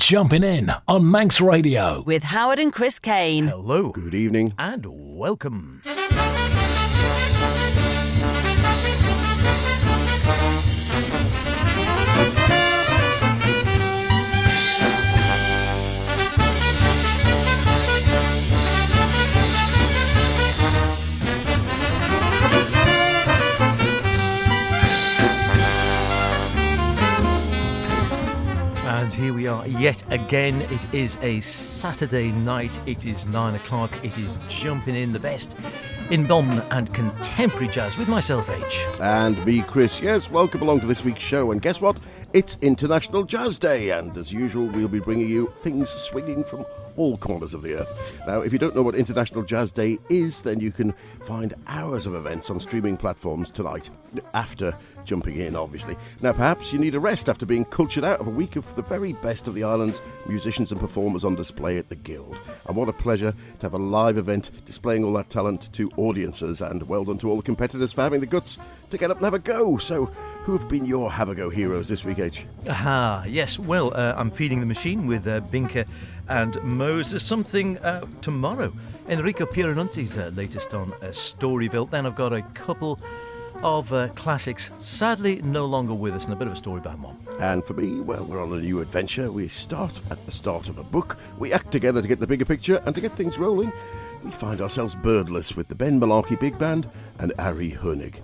Jumpin In on Manx Radio. With Howard and Chris Kane. Hello. Good evening. And welcome. And here we are yet again. It is a Saturday night. It is 9 o'clock. It is Jumping In, the best in modern and contemporary jazz with myself, H. And me, Chris. Yes, welcome along to this week's show. And guess what? It's International Jazz Day. And as usual, we'll be bringing you things swinging from all corners of the earth. Now, if you don't know what International Jazz Day is, then you can find hours of events on streaming platforms tonight, after Jumping In, obviously. Now, perhaps you need a rest after being cultured out of a week of the very best of the island's musicians and performers on display at the Guild. And what a pleasure to have a live event displaying all that talent to audiences, and well done to all the competitors for having the guts to get up and have a go. So, who have been your have-a-go heroes this week, H? Yes. Well, I'm feeding the machine with Binker and Moses. Something tomorrow. Enrico Pieranunzi's latest on Storyville. Then I've got a couple of classics, sadly no longer with us, and a bit of a story behind one. And for me, well, we're on a new adventure. We start at the start of a book, we act together to get the bigger picture, and to get things rolling, we find ourselves Birdless with the Ben Malarkey Big Band and Ari Hoenig.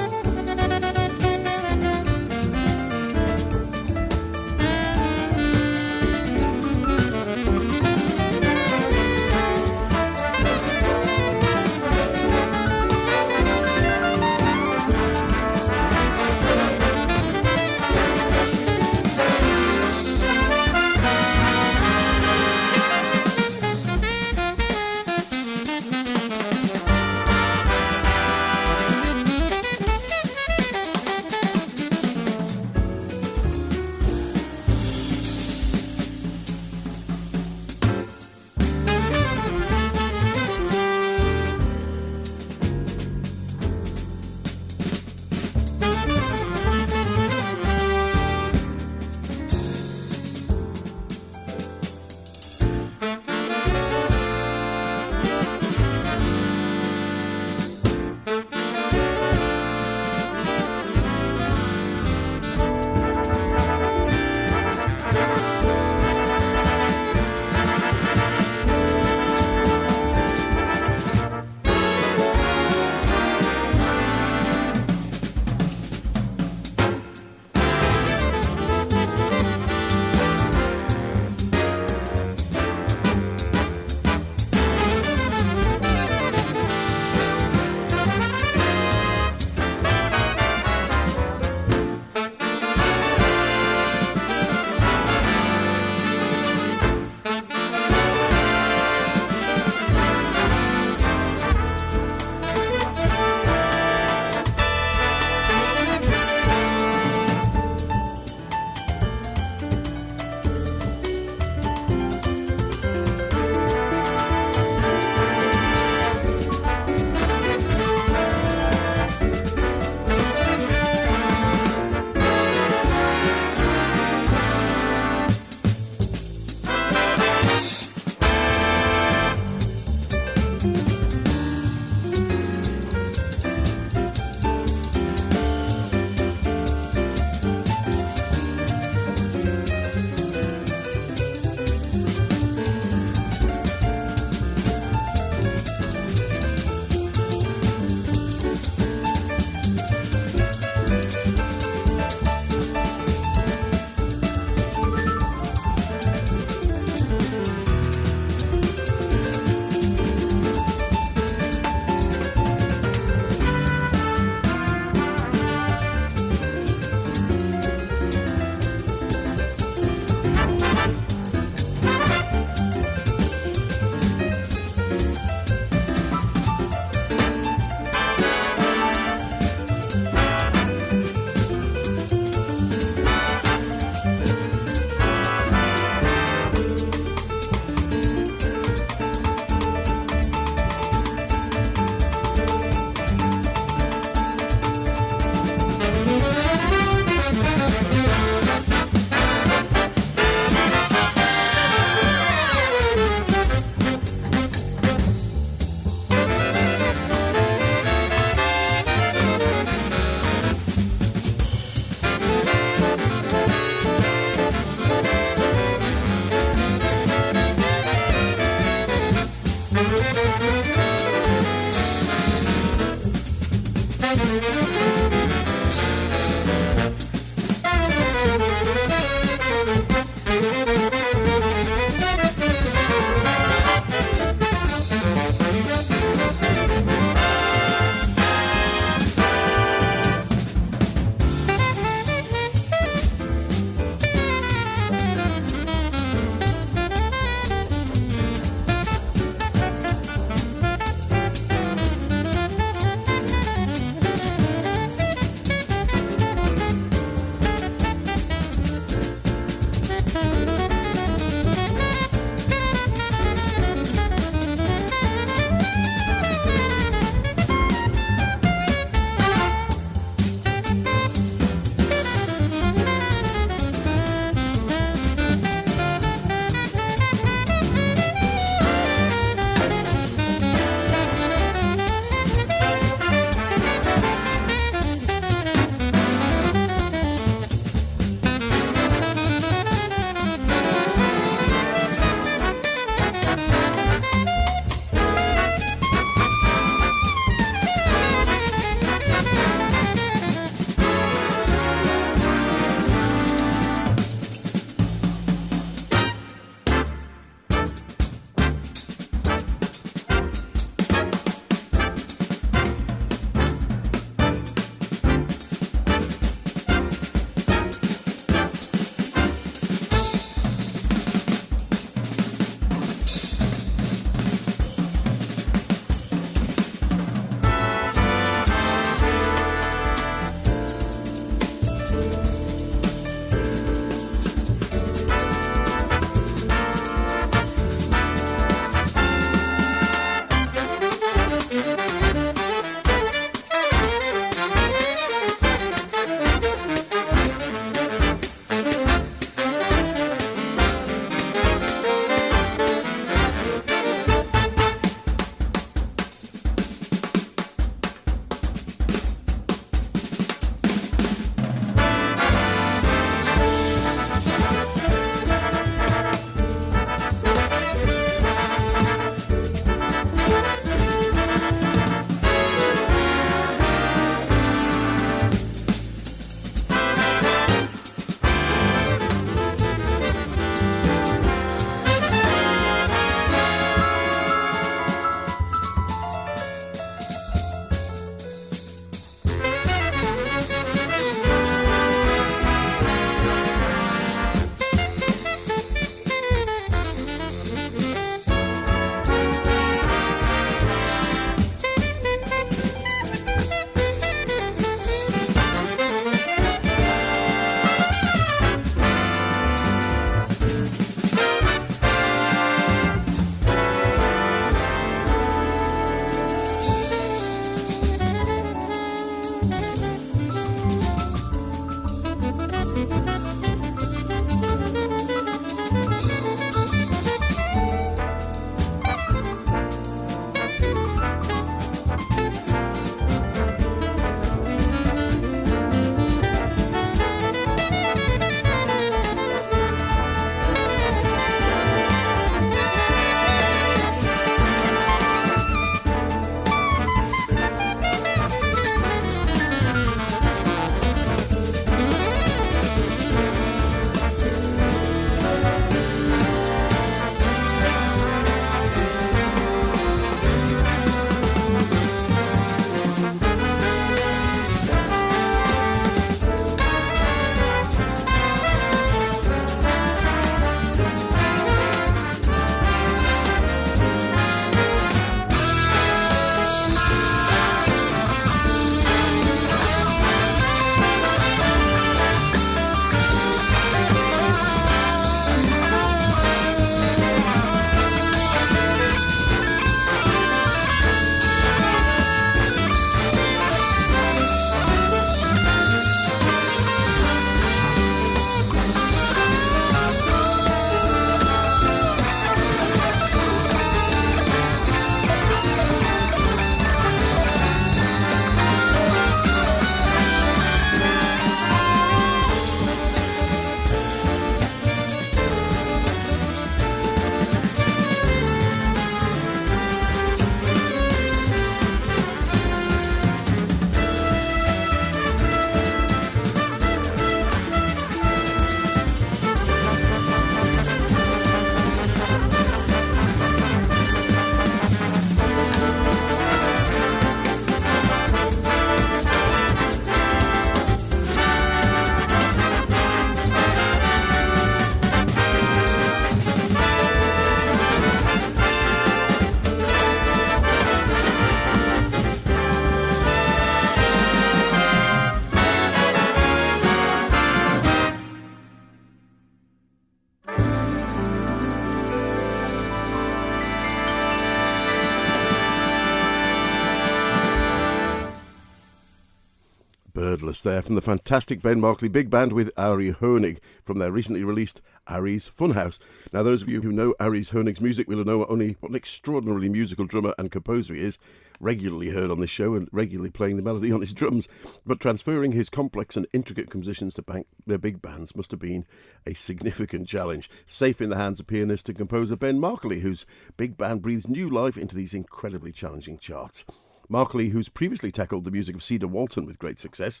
Birdless there from the fantastic Ben Markley Big Band with Ari Honig from their recently released Ari's Funhouse. Now, those of you who know Ari's Honig's music will know only what an extraordinarily musical drummer and composer he is, regularly heard on this show and regularly playing the melody on his drums. But transferring his complex and intricate compositions to their big bands must have been a significant challenge. Safe in the hands of pianist and composer Ben Markley, whose big band breathes new life into these incredibly challenging charts. Markley, who's previously tackled the music of Cedar Walton with great success,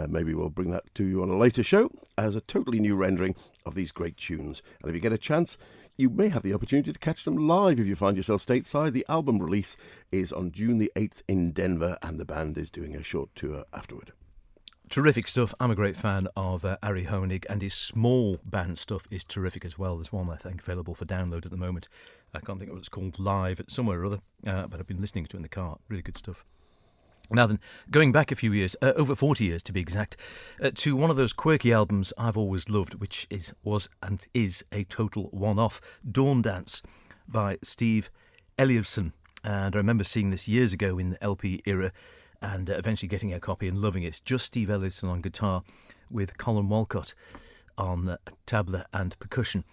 maybe we'll bring that to you on a later show, as a totally new rendering of these great tunes. And if you get a chance, you may have the opportunity to catch them live if you find yourself stateside. The album release is on June the 8th in Denver, and the band is doing a short tour afterward. Terrific stuff. I'm a great fan of Ari Honig, and his small band stuff is terrific as well. There's one, I think, available for download at the moment. I can't think of what it's called, live at somewhere or other, but I've been listening to it in the car. Really good stuff. Now then, going back a few years, over 40 years to be exact, to one of those quirky albums I've always loved, which was a total one-off, Dawn Dance by Steve Eliasson. And I remember seeing this years ago in the LP era, and eventually getting a copy and loving it. Just Steve Eliasson on guitar with Colin Walcott on tabla and percussion,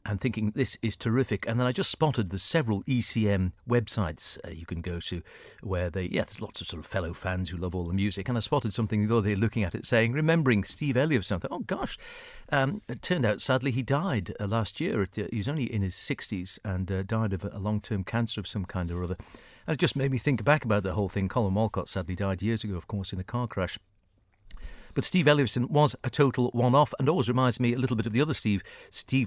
and thinking this is terrific. And then I just spotted the several ECM websites you can go to where there's lots of sort of fellow fans who love all the music, and I spotted something the other day looking at it saying, remembering Steve Eliasson. I thought, oh gosh, it turned out sadly he died last year. He was only in his 60s and died of a long-term cancer of some kind or other. And it just made me think back about the whole thing. Colin Walcott sadly died years ago, of course, in a car crash. But Steve Eliasson was a total one-off, and always reminds me a little bit of the other Steve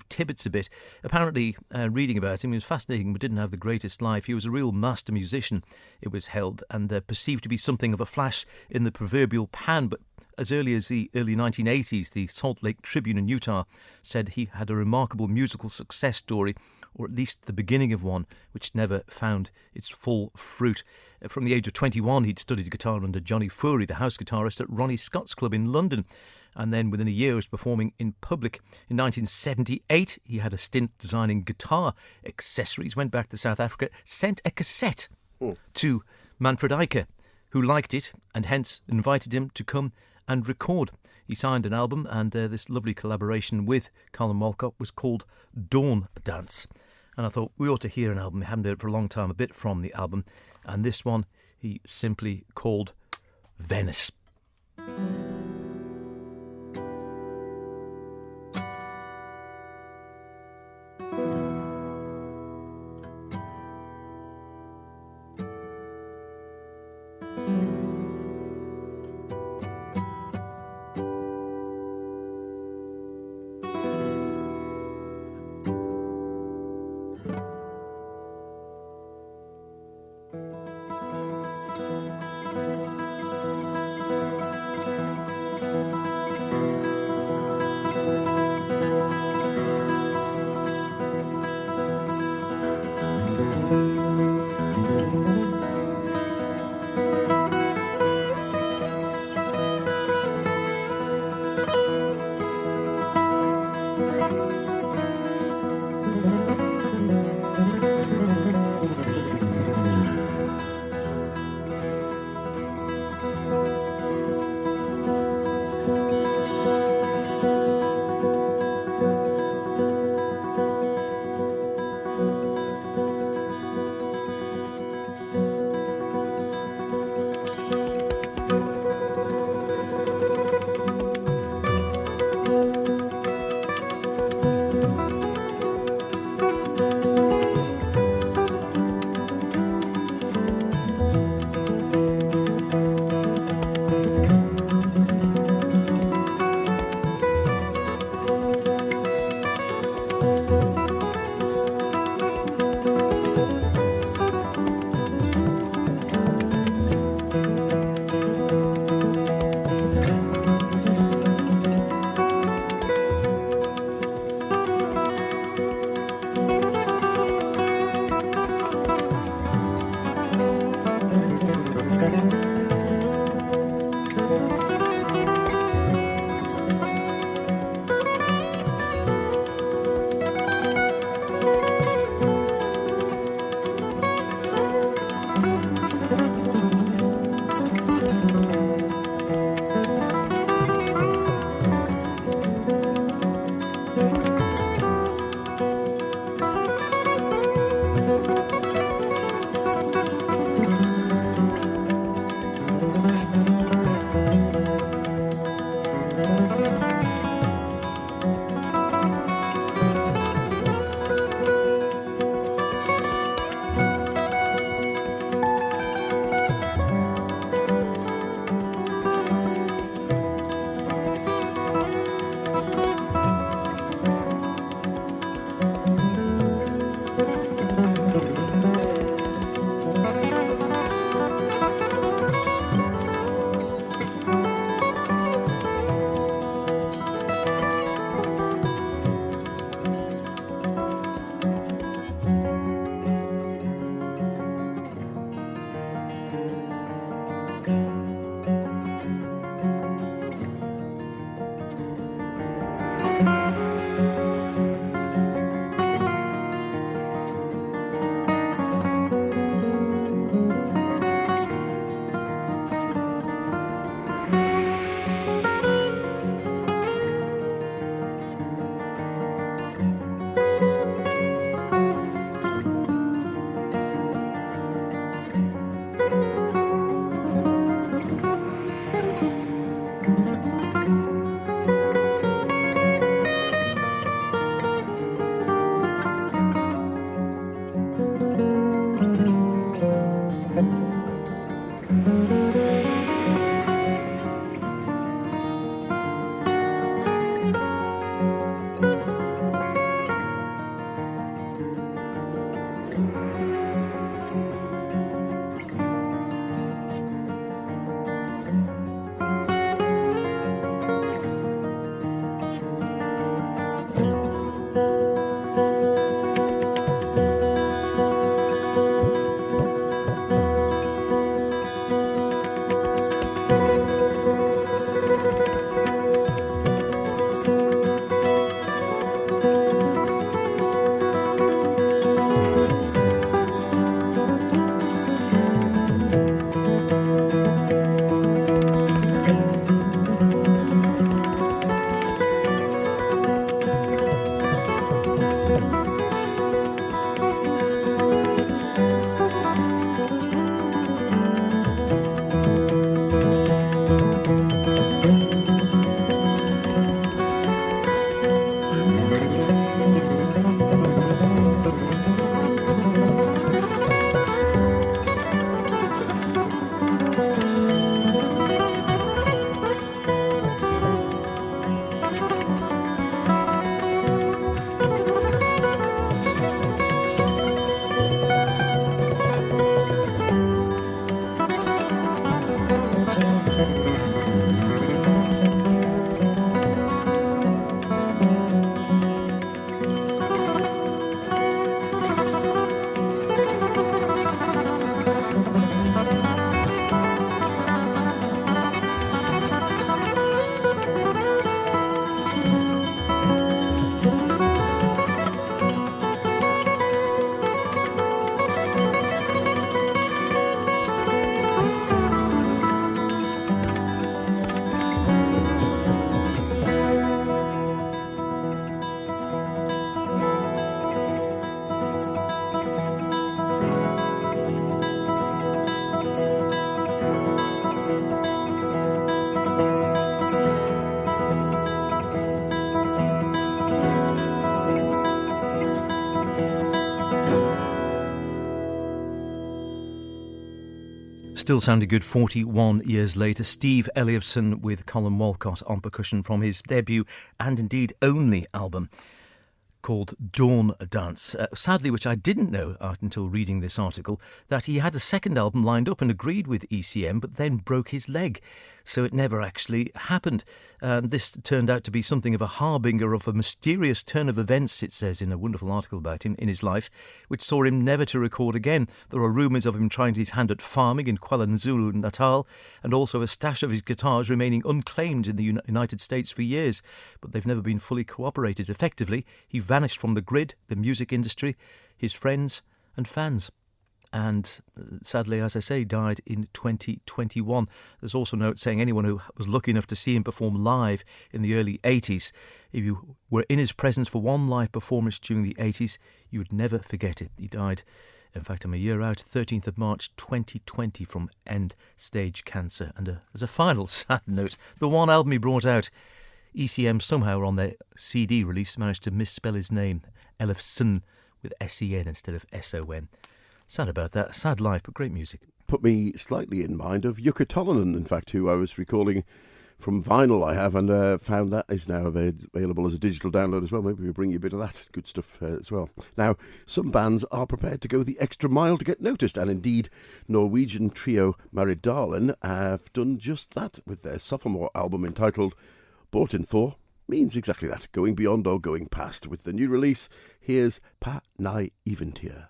Tibbets a bit. Apparently, reading about him, he was fascinating but didn't have the greatest life. He was a real master musician, it was held, and perceived to be something of a flash in the proverbial pan. But as early as the early 1980s, the Salt Lake Tribune in Utah said he had a remarkable musical success story, or at least the beginning of one, which never found its full fruit. From the age of 21, he'd studied guitar under Johnny Foury, the house guitarist at Ronnie Scott's Club in London. And then within a year was performing in public. In 1978, he had a stint designing guitar accessories, went back to South Africa, sent a cassette to Manfred Eicher, who liked it and hence invited him to come and record. He signed an album, and this lovely collaboration with Colin Walcott was called Dawn Dance. And I thought we ought to hear an album. We haven't heard it for a long time, a bit from the album. And this one he simply called Venice. Still sounding good 41 years later. Steve Elliotson with Colin Walcott on percussion from his debut and indeed only album called Dawn Dance. Sadly, which I didn't know until reading this article, that he had a second album lined up and agreed with ECM, but then broke his leg. So it never actually happened. This turned out to be something of a harbinger of a mysterious turn of events, it says in a wonderful article about him, in his life, which saw him never to record again. There are rumours of him trying his hand at farming in KwaZulu Natal, and also a stash of his guitars remaining unclaimed in the United States for years, but they've never been fully cooperated. Effectively, he vanished from the grid, the music industry, his friends and fans. And sadly, as I say, died in 2021. There's also a note saying anyone who was lucky enough to see him perform live in the early 80s, if you were in his presence for one live performance during the 80s, you would never forget it. He died, in fact, I'm a year out, 13th of March 2020 from end-stage cancer. And as a final sad note, the one album he brought out, ECM somehow on their CD release managed to misspell his name, Elifson, with S-E-N instead of S-O-N. Sad about that. Sad life, but great music. Put me slightly in mind of Jukka Tollonen, in fact, who I was recalling from vinyl I have, and found that is now available as a digital download as well. Maybe we'll bring you a bit of that good stuff as well. Now, some bands are prepared to go the extra mile to get noticed, and indeed Norwegian trio Maridalen have done just that with their sophomore album entitled Bought in For. Means exactly that, going beyond or going past. With the new release, here's Pa Nei Eventyr.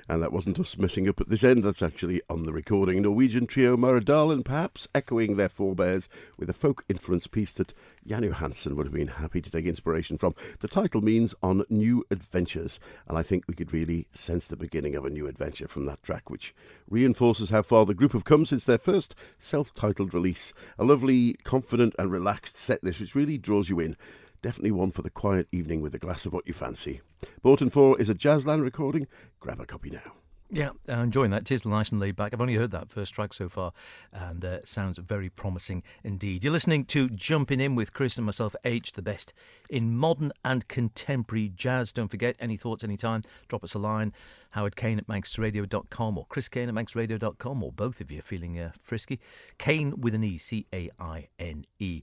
And that wasn't us messing up at this end, that's actually on the recording. Norwegian trio Maradalen, perhaps echoing their forebears with a folk-influenced piece that Jan Johansson would have been happy to take inspiration from. The title means On New Adventures, and I think we could really sense the beginning of a new adventure from that track, which reinforces how far the group have come since their first self-titled release. A lovely, confident and relaxed set this, which really draws you in. Definitely one for the quiet evening with a glass of what you fancy. Boughton 4 is a Jazzland recording. Grab a copy now. Yeah, enjoying that. Tis nice and laid back. I've only heard that first track so far, and sounds very promising indeed. You're listening to Jumpin' In with Chris and myself, H, the best in modern and contemporary jazz. Don't forget, any thoughts, anytime, drop us a line. Howard Kane at manxradio.com or Chris Kane at manxradio.com, or both if you're feeling frisky. Kane with an E, C-A-I-N-E.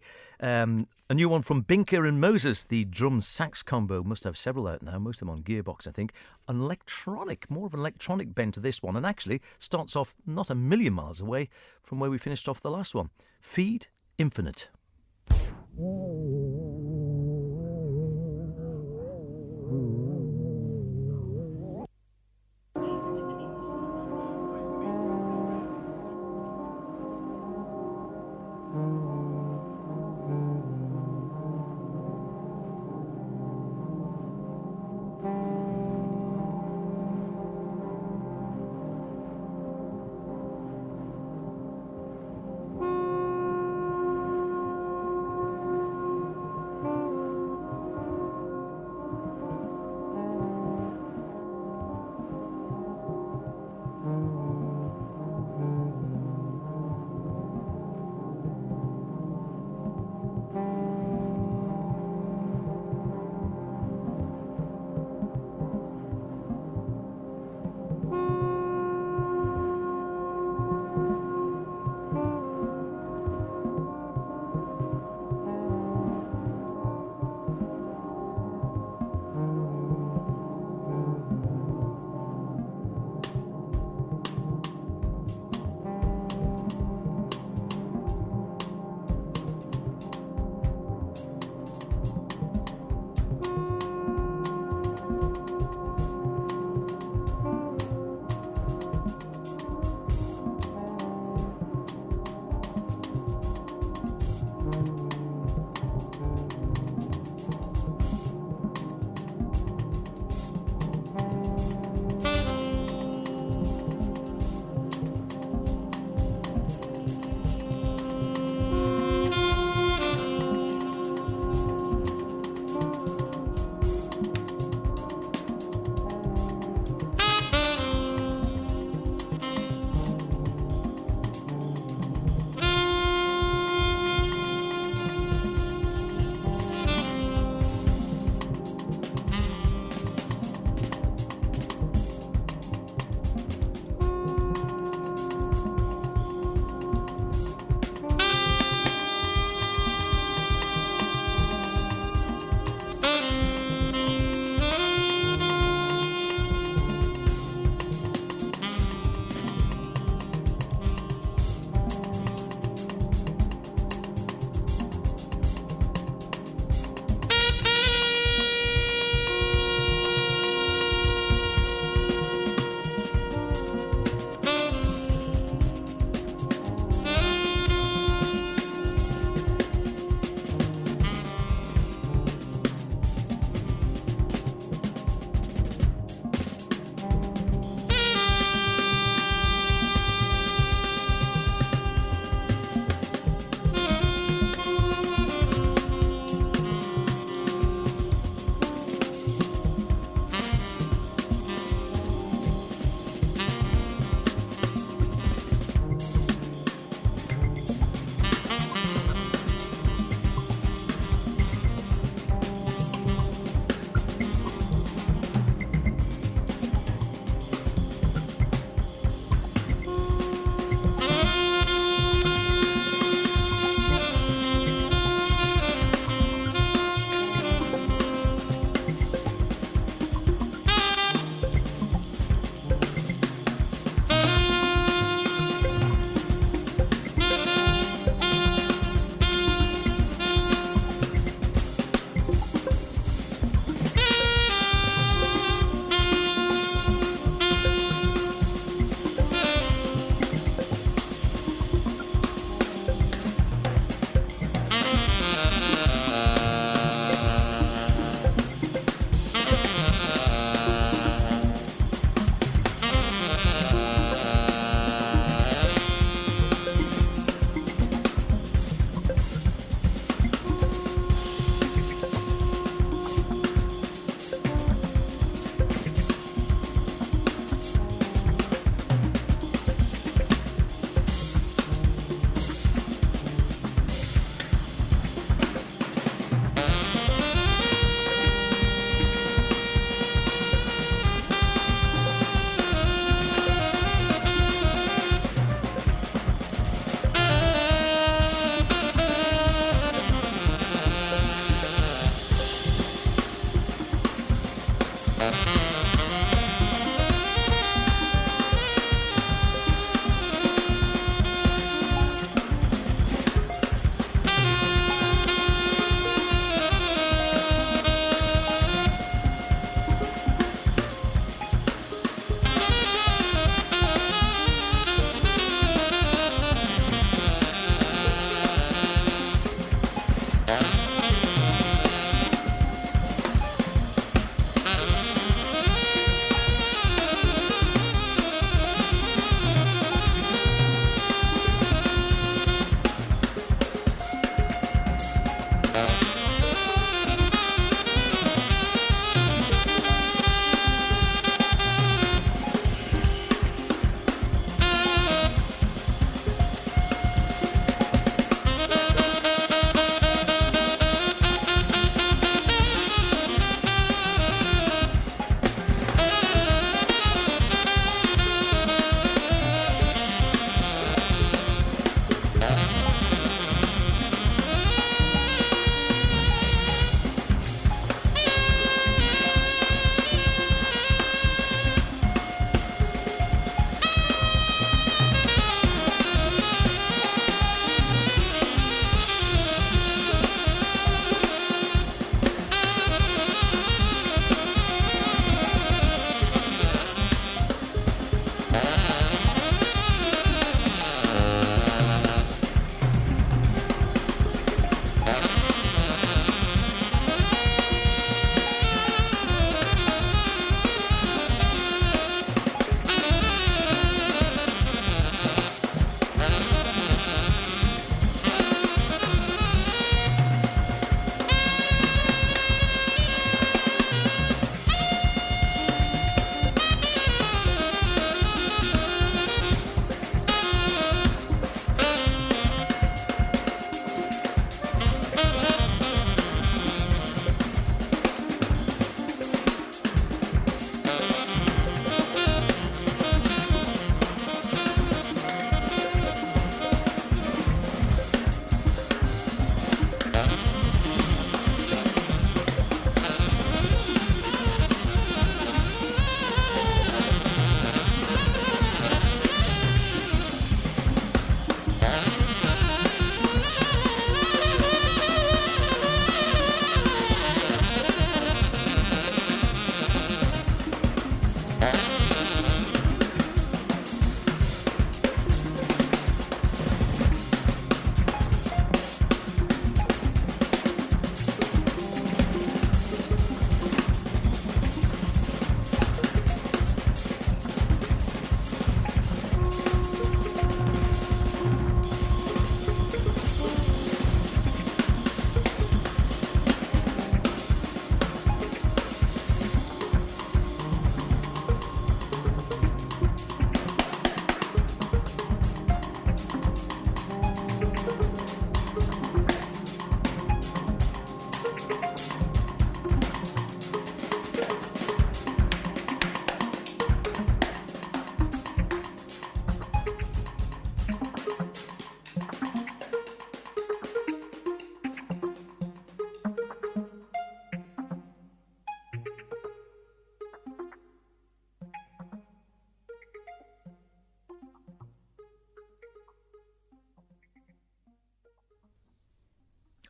A new one from Binker and Moses, the drum sax combo. Must have several out now, most of them on Gearbox, I think. An electronic, more of an electronic bend to this one, and actually starts off not a million miles away from where we finished off the last one. Feed Infinite.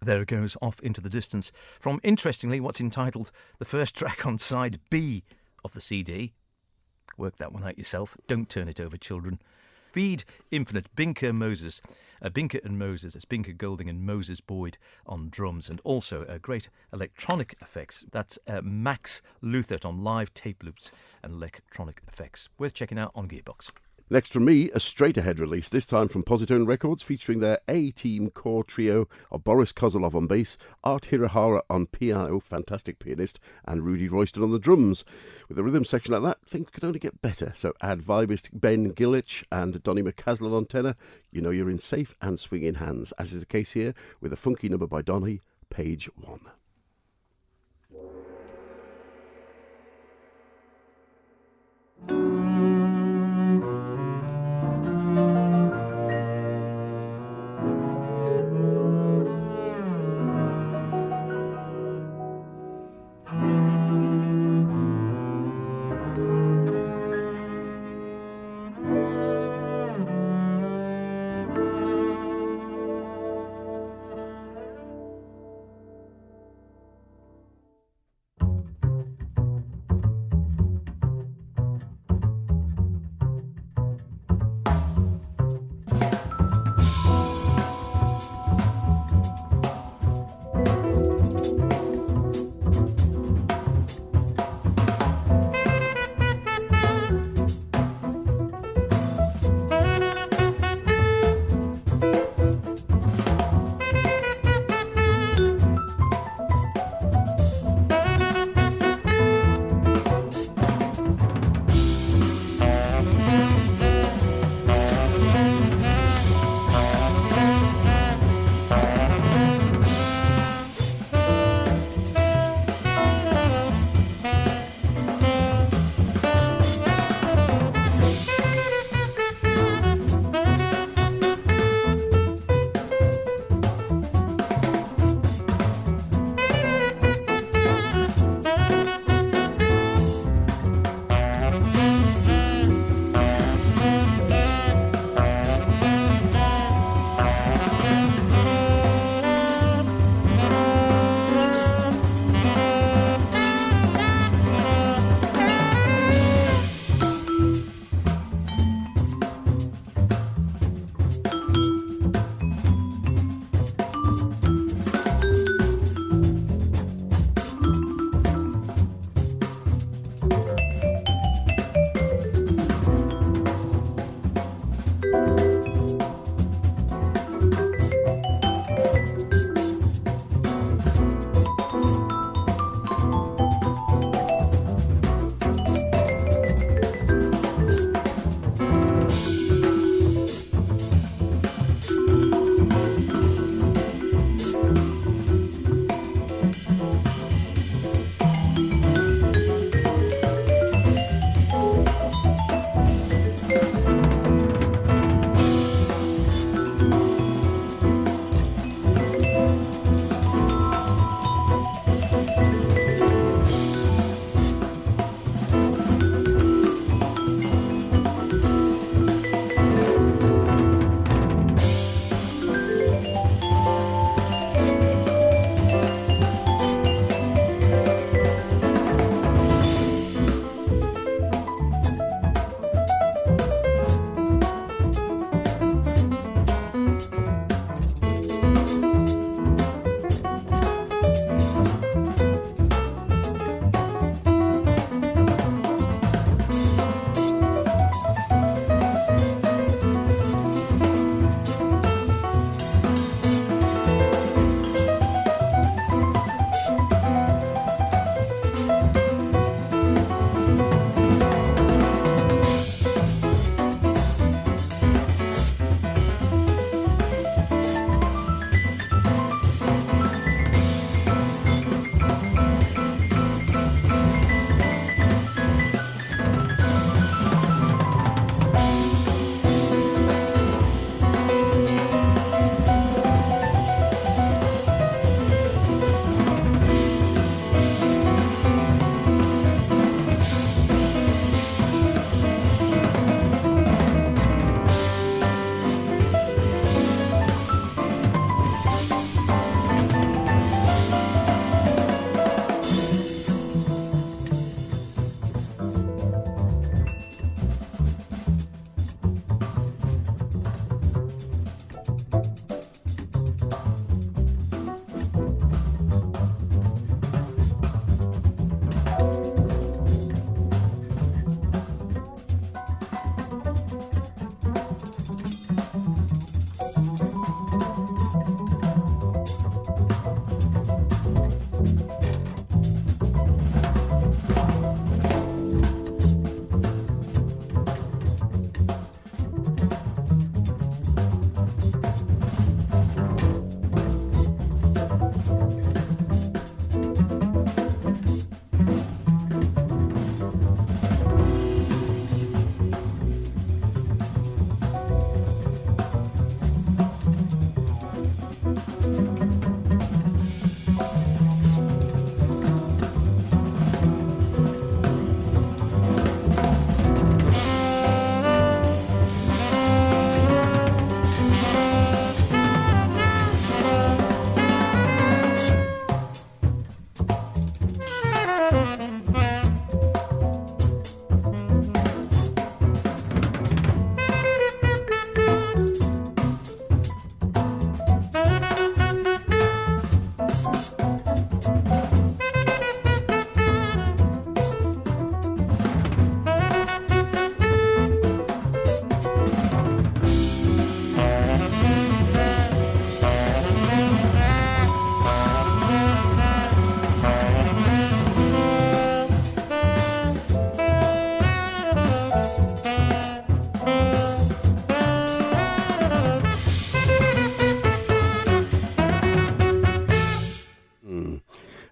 There it goes, off into the distance, from, interestingly, what's entitled the first track on side B of the CD. Work that one out yourself. Don't turn it over, children. Feed Infinite, Binker Moses. Binker and Moses. That's Binker Golding and Moses Boyd on drums. And also great electronic effects. That's Max Luthert on live tape loops and electronic effects. Worth checking out on Gearbox. Next from me, a straight-ahead release, this time from Positone Records, featuring their A-Team core trio of Boris Kozolov on bass, Art Hirahara on piano, fantastic pianist, and Rudy Royston on the drums. With a rhythm section like that, things could only get better, so add vibist Ben Gillich and Donny McCaslin on tenor, you know you're in safe and swinging hands, as is the case here with a funky number by Donny, Page 1.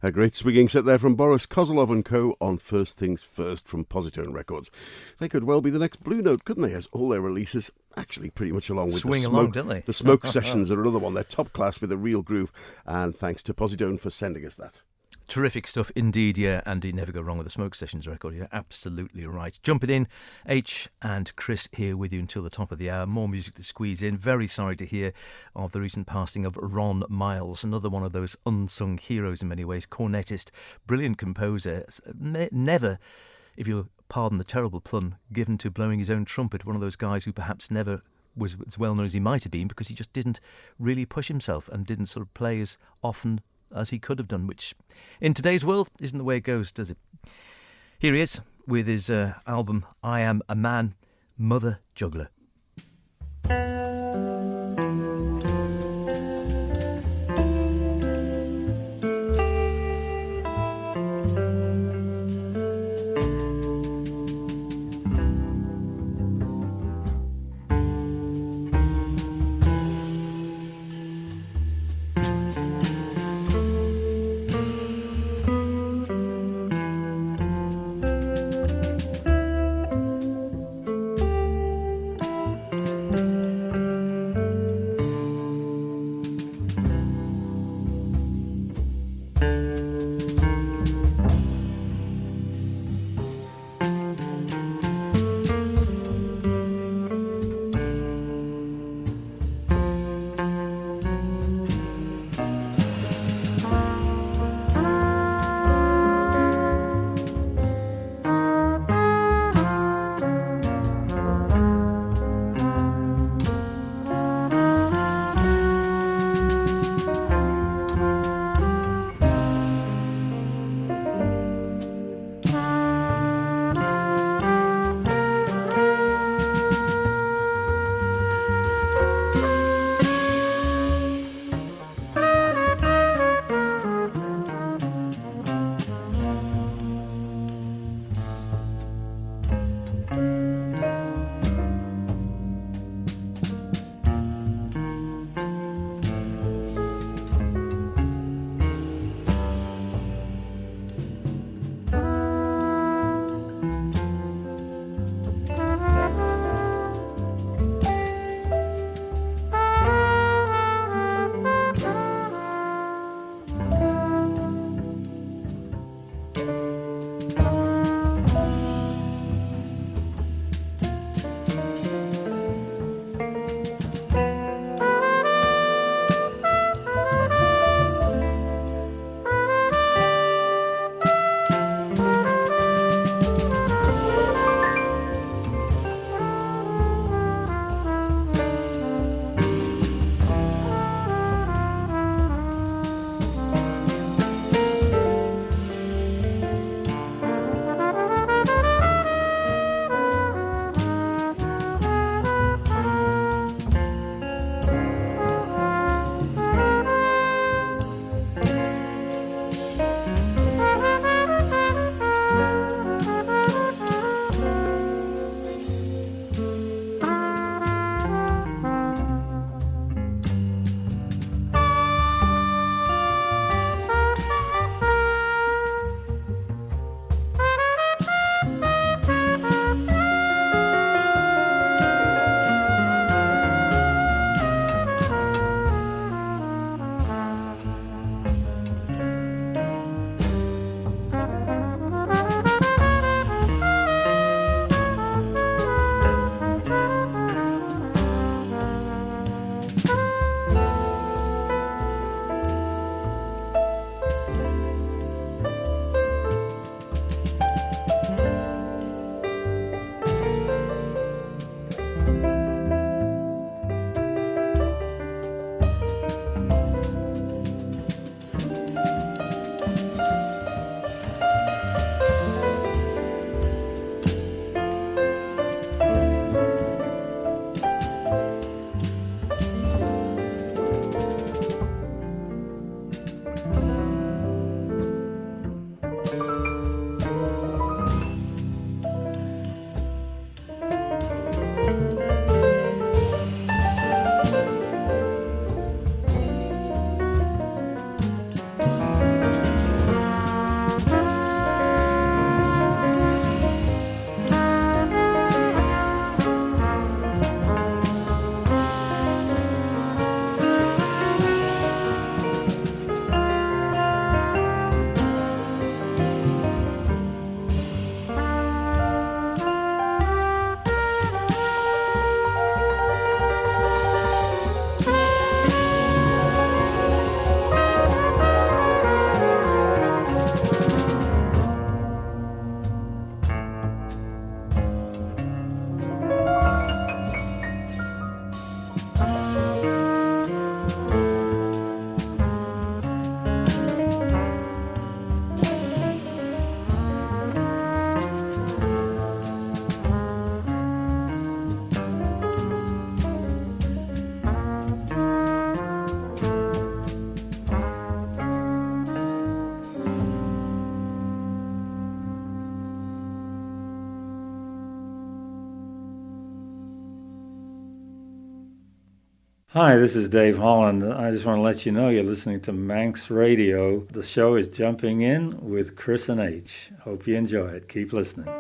A great swinging set there from Boris Kozlov and Co. on First Things First from Positone Records. They could well be the next Blue Note, couldn't they, as all their releases actually pretty much along with Swing the along, Smoke. don't they? The Smoke Sessions are another one. They're top class with a real groove, and thanks to Positone for sending us that. Terrific stuff indeed, yeah, and you never go wrong with the Smoke Sessions record. You're absolutely right. Jumping in, H and Chris here with you until the top of the hour. More music to squeeze in. Very sorry to hear of the recent passing of Ron Miles, another one of those unsung heroes in many ways. Cornetist, brilliant composer, never, if you'll pardon the terrible pun, given to blowing his own trumpet. One of those guys who perhaps never was as well known as he might have been because he just didn't really push himself and didn't sort of play as often as he could have done, which in today's world isn't the way it goes, does it? Here he is with his album I Am a Man, Mother Juggler. Hi, this is Dave Holland. I just want to let you know you're listening to Manx Radio. The show is Jumping In with Chris and H. Hope you enjoy it. Keep listening.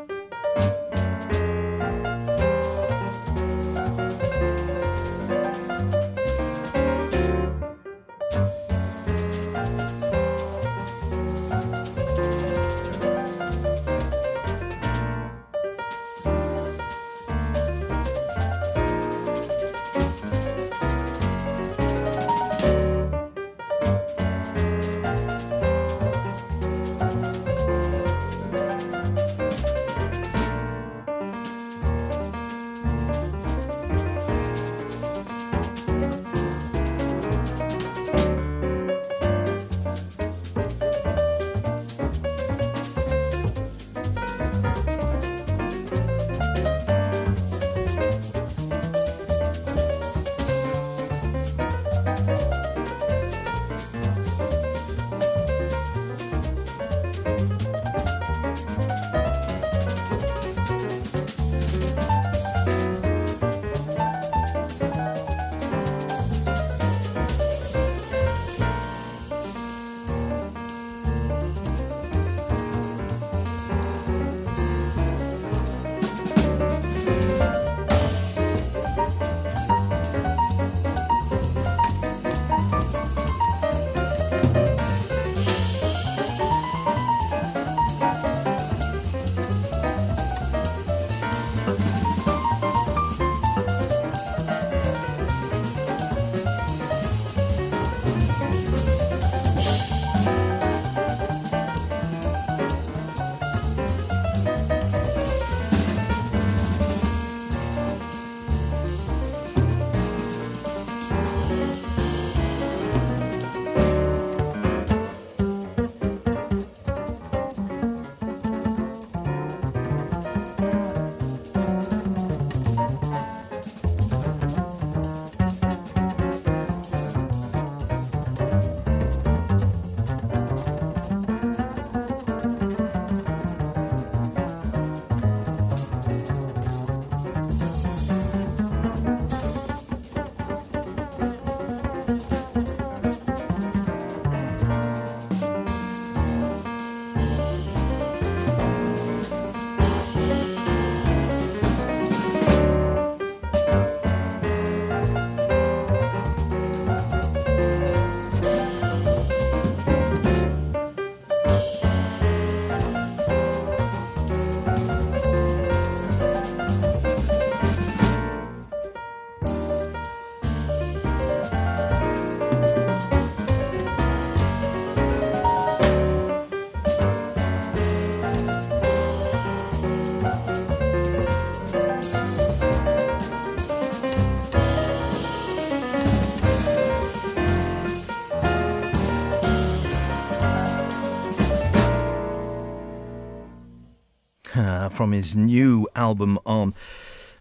From his new album on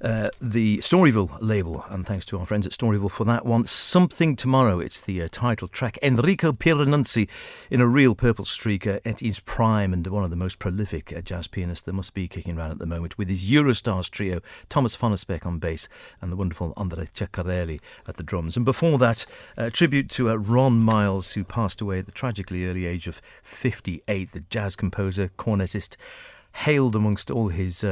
the Storyville label, and thanks to our friends at Storyville for that one. Something Tomorrow, it's the title track. Enrico Pieranunzi in a real purple streak at his prime, and one of the most prolific jazz pianists there must be kicking around at the moment, with his Eurostars trio, Thomas Fonesbeck on bass and the wonderful Andre Ceccarelli at the drums. And before that, a tribute to Ron Miles, who passed away at the tragically early age of 58, the jazz composer, cornetist, hailed amongst all his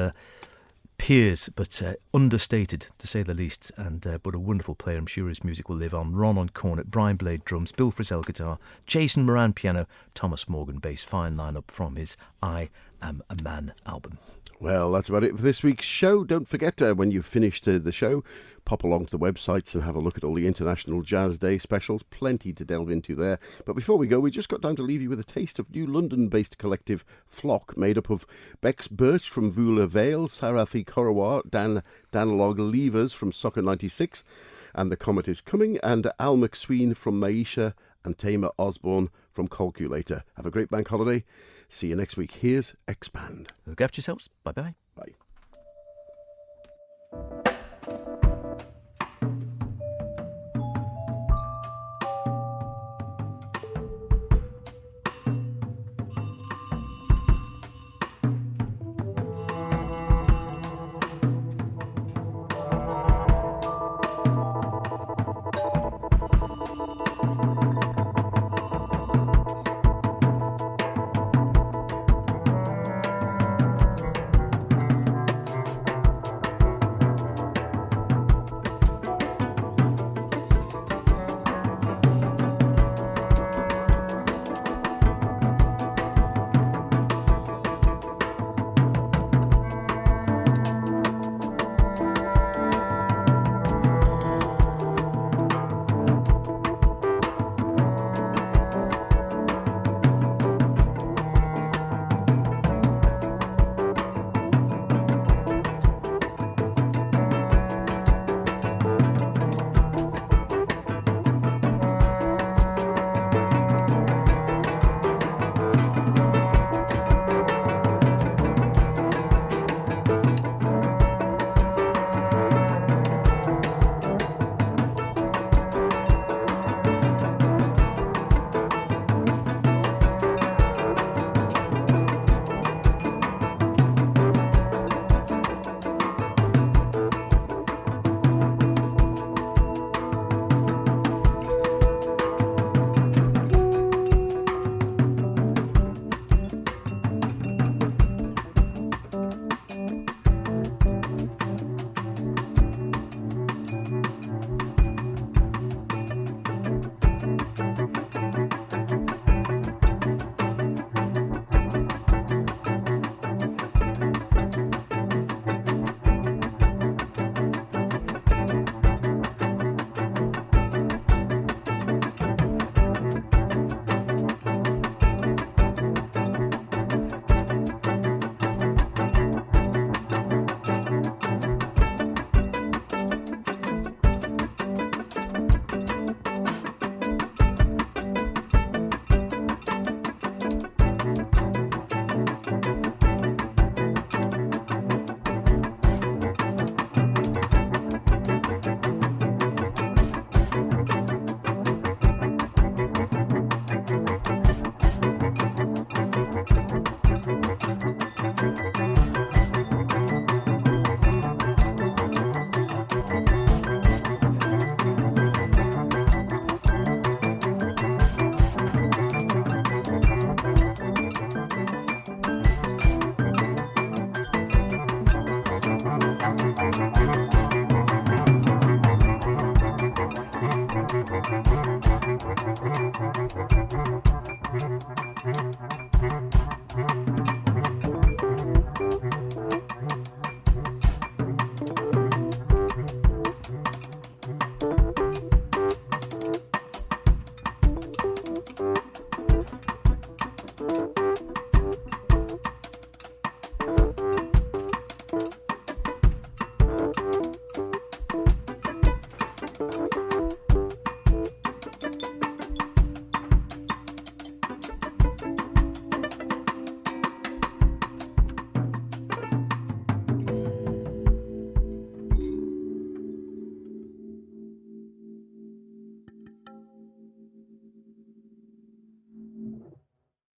peers, but understated to say the least, and but a wonderful player. I'm sure his music will live on. Ron on cornet, Brian Blade drums, Bill Frisell guitar, Jason Moran piano, Thomas Morgan bass. Fine lineup from his I Am a Man album. Well, that's about it for this week's show. Don't forget, when you've finished the show, pop along to the websites and have a look at all the International Jazz Day specials. Plenty to delve into there. But before we go, we just got time to leave you with a taste of new London-based collective Flock, made up of Bex Birch from Vula Vale, Sarathi Korawar, Dan Danilog Levers from Soccer 96, and The Comet Is Coming, and Al McSween from Maisha, and Tamer Osborne from Calculator. Have a great bank holiday. See you next week. Here's Expand. Look after yourselves. Bye-bye. Bye.